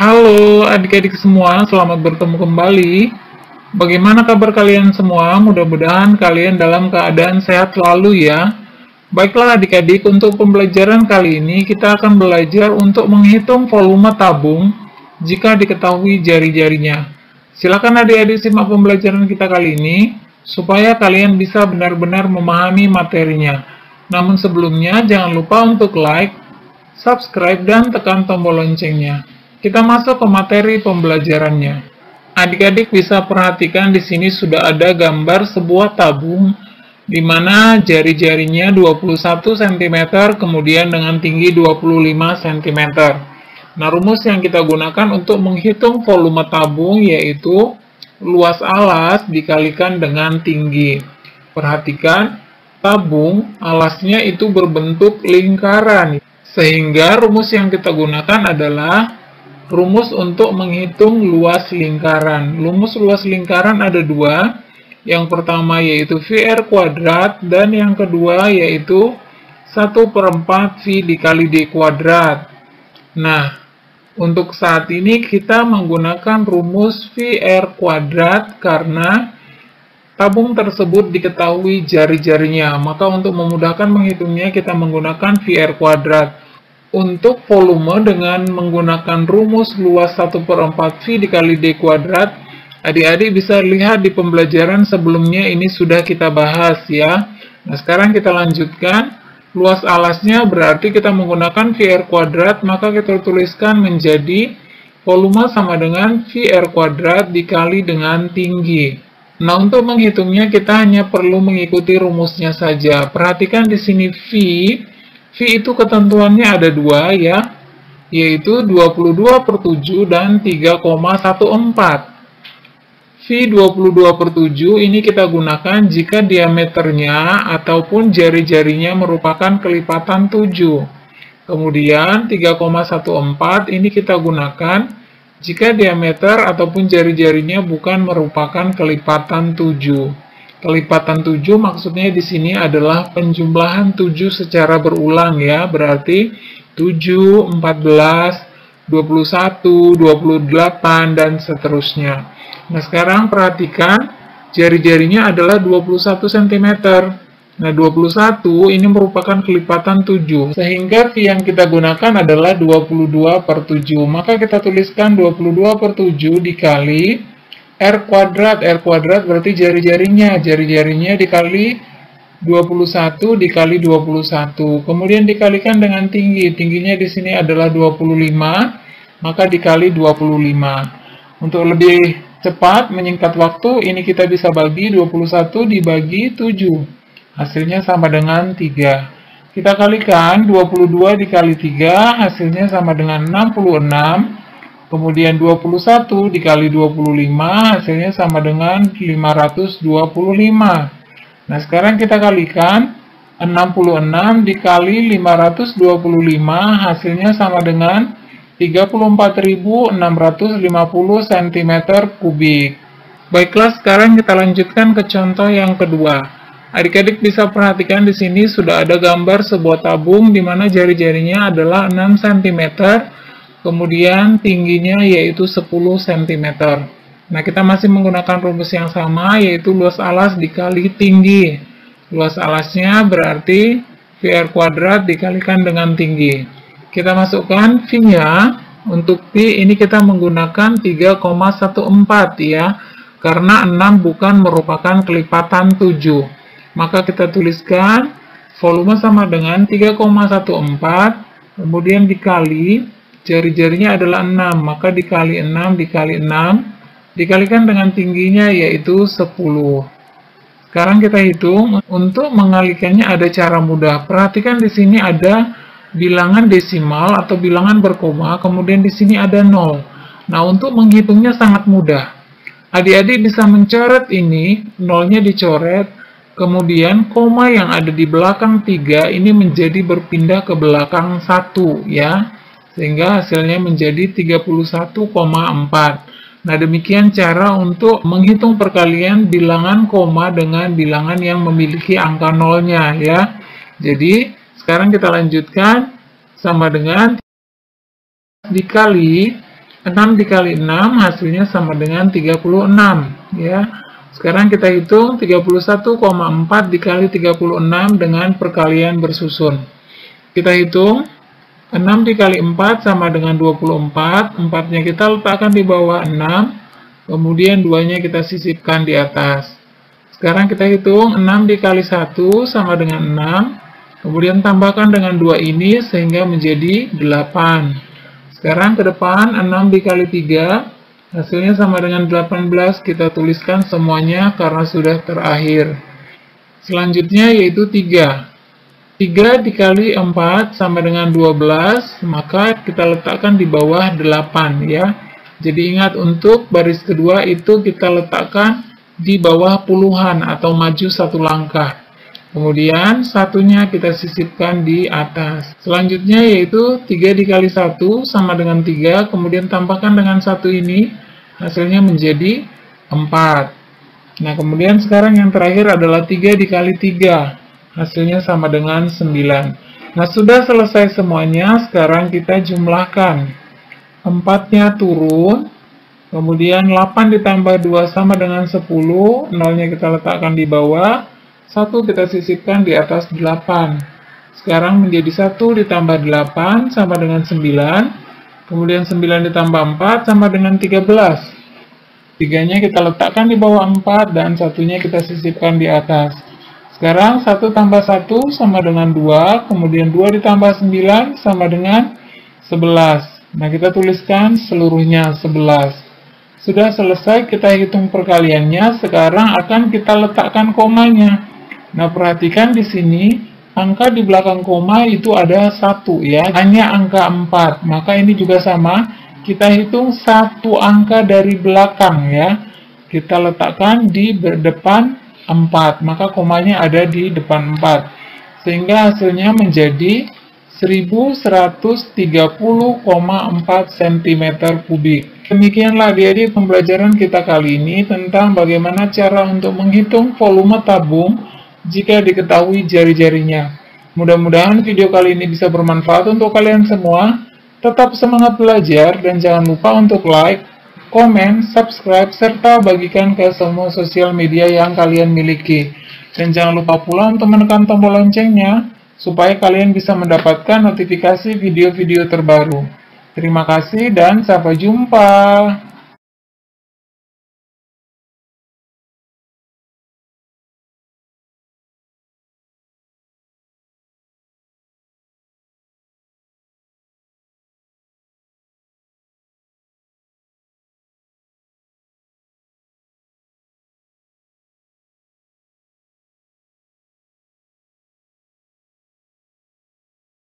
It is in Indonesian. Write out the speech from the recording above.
Halo adik-adik semua, selamat bertemu kembali. Bagaimana kabar kalian semua? Mudah-mudahan kalian dalam keadaan sehat selalu ya. Baiklah adik-adik, untuk pembelajaran kali ini kita akan belajar untuk menghitung volume tabung jika diketahui jari-jarinya. Silakan adik-adik simak pembelajaran kita kali ini supaya kalian bisa benar-benar memahami materinya. Namun sebelumnya jangan lupa untuk like, subscribe, dan tekan tombol loncengnya. Kita masuk ke materi pembelajarannya. Adik-adik bisa perhatikan di sini sudah ada gambar sebuah tabung di mana jari-jarinya 21 cm kemudian dengan tinggi 25 cm. Nah, rumus yang kita gunakan untuk menghitung volume tabung yaitu luas alas dikalikan dengan tinggi. Perhatikan, tabung alasnya itu berbentuk lingkaran, sehingga rumus yang kita gunakan adalah rumus untuk menghitung luas lingkaran. Rumus luas lingkaran ada dua. Yang pertama yaitu VR kuadrat dan yang kedua yaitu 1/4 V dikali D kuadrat. Nah, untuk saat ini kita menggunakan rumus VR kuadrat karena tabung tersebut diketahui jari-jarinya. Maka untuk memudahkan menghitungnya kita menggunakan VR kuadrat. Untuk volume dengan menggunakan rumus luas 1/4 V dikali D kuadrat, adik-adik bisa lihat di pembelajaran sebelumnya ini sudah kita bahas ya. Nah, sekarang kita lanjutkan. Luas alasnya berarti kita menggunakan VR kuadrat, maka kita tuliskan menjadi volume sama dengan VR kuadrat dikali dengan tinggi. Nah, untuk menghitungnya kita hanya perlu mengikuti rumusnya saja. Perhatikan di sini V itu ketentuannya ada dua ya, yaitu 22/7 dan 3,14. V 22/7 ini kita gunakan jika diameternya ataupun jari-jarinya merupakan kelipatan 7. Kemudian 3,14 ini kita gunakan jika diameter ataupun jari-jarinya bukan merupakan kelipatan 7. Kelipatan 7 maksudnya di sini adalah penjumlahan 7 secara berulang ya, berarti 7, 14, 21, 28, dan seterusnya. Nah, sekarang perhatikan jari-jarinya adalah 21 cm. Nah, 21 ini merupakan kelipatan 7, sehingga V yang kita gunakan adalah 22/7. Maka kita tuliskan 22/7 dikali R kuadrat. R kuadrat berarti jari-jarinya dikali 21 dikali 21. Kemudian dikalikan dengan tinggi. Tingginya di sini adalah 25, maka dikali 25. Untuk lebih cepat menyingkat waktu, ini kita bisa bagi 21 dibagi 7. Hasilnya sama dengan 3. Kita kalikan 22 dikali 3, hasilnya sama dengan 66. Kemudian 21 dikali 25 hasilnya sama dengan 525. Nah, sekarang kita kalikan 66 dikali 525 hasilnya sama dengan 34.650 cm3. Baiklah, sekarang kita lanjutkan ke contoh yang kedua. Adik-adik bisa perhatikan di sini sudah ada gambar sebuah tabung di mana jari-jarinya adalah 6 cm. Kemudian tingginya yaitu 10 cm. Nah, kita masih menggunakan rumus yang sama, yaitu luas alas dikali tinggi. Luas alasnya berarti VR kuadrat dikalikan dengan tinggi. Kita masukkan V-nya. Untuk V ini kita menggunakan 3,14 ya, karena 6 bukan merupakan kelipatan 7. Maka kita tuliskan volume sama dengan 3,14, kemudian dikali jari-jarinya adalah 6, maka dikali 6 dikali 6 dikalikan dengan tingginya yaitu 10. Sekarang kita hitung. Untuk mengalikannya ada cara mudah. Perhatikan di sini ada bilangan desimal atau bilangan berkoma, kemudian di sini ada 0. Nah, untuk menghitungnya sangat mudah. Adik-adik bisa mencoret ini, nolnya dicoret, kemudian koma yang ada di belakang 3 ini menjadi berpindah ke belakang 1 ya. Sehingga hasilnya menjadi 31,4. Nah, demikian cara untuk menghitung perkalian bilangan koma dengan bilangan yang memiliki angka nolnya ya. Jadi, sekarang kita lanjutkan sama dengan dikali 6 dikali 6 hasilnya sama dengan 36 ya. Sekarang kita hitung 31,4 dikali 36 dengan perkalian bersusun. Kita hitung 6 dikali 4 sama dengan 24, 4-nya kita letakkan di bawah 6, kemudian 2-nya kita sisipkan di atas. Sekarang kita hitung 6 dikali 1 sama dengan 6, kemudian tambahkan dengan 2 ini sehingga menjadi 8. Sekarang ke depan 6 dikali 3, hasilnya sama dengan 18, kita tuliskan semuanya karena sudah terakhir. Selanjutnya yaitu 3. 3 dikali 4 sama dengan 12, maka kita letakkan di bawah 8 ya. Jadi ingat untuk baris kedua itu kita letakkan di bawah puluhan atau maju satu langkah. Kemudian satunya kita sisipkan di atas. Selanjutnya yaitu 3 dikali 1 sama dengan 3, kemudian tambahkan dengan 1 ini, hasilnya menjadi 4. Nah, kemudian sekarang yang terakhir adalah 3 dikali 3, hasilnya sama dengan 9. Nah, sudah selesai semuanya, sekarang kita jumlahkan. 4-nya turun, kemudian 8 ditambah 2 sama dengan 10, 0-nya kita letakkan di bawah, 1 kita sisipkan di atas 8. Sekarang menjadi 1 ditambah 8 sama dengan 9. Kemudian 9 ditambah 4 sama dengan 13. 3-nya kita letakkan di bawah 4 dan 1-nya kita sisipkan di atas. Sekarang 1 tambah 1 sama dengan 2. Kemudian 2 ditambah 9 sama dengan 11. Nah, kita tuliskan seluruhnya 11. Sudah selesai, kita hitung perkaliannya. Sekarang akan kita letakkan komanya. Nah, perhatikan di sini, angka di belakang koma itu ada 1 ya, hanya angka 4. Maka ini juga sama, kita hitung 1 angka dari belakang ya. Kita letakkan di depan 4, maka komanya ada di depan 4. Sehingga hasilnya menjadi 1130,4 cm3. Demikianlah adik-adik pembelajaran kita kali ini tentang bagaimana cara untuk menghitung volume tabung jika diketahui jari-jarinya. Mudah-mudahan video kali ini bisa bermanfaat untuk kalian semua. Tetap semangat belajar dan jangan lupa untuk like, komen, subscribe, serta bagikan ke semua sosial media yang kalian miliki. Dan jangan lupa pula untuk menekan tombol loncengnya supaya kalian bisa mendapatkan notifikasi video-video terbaru. Terima kasih dan sampai jumpa.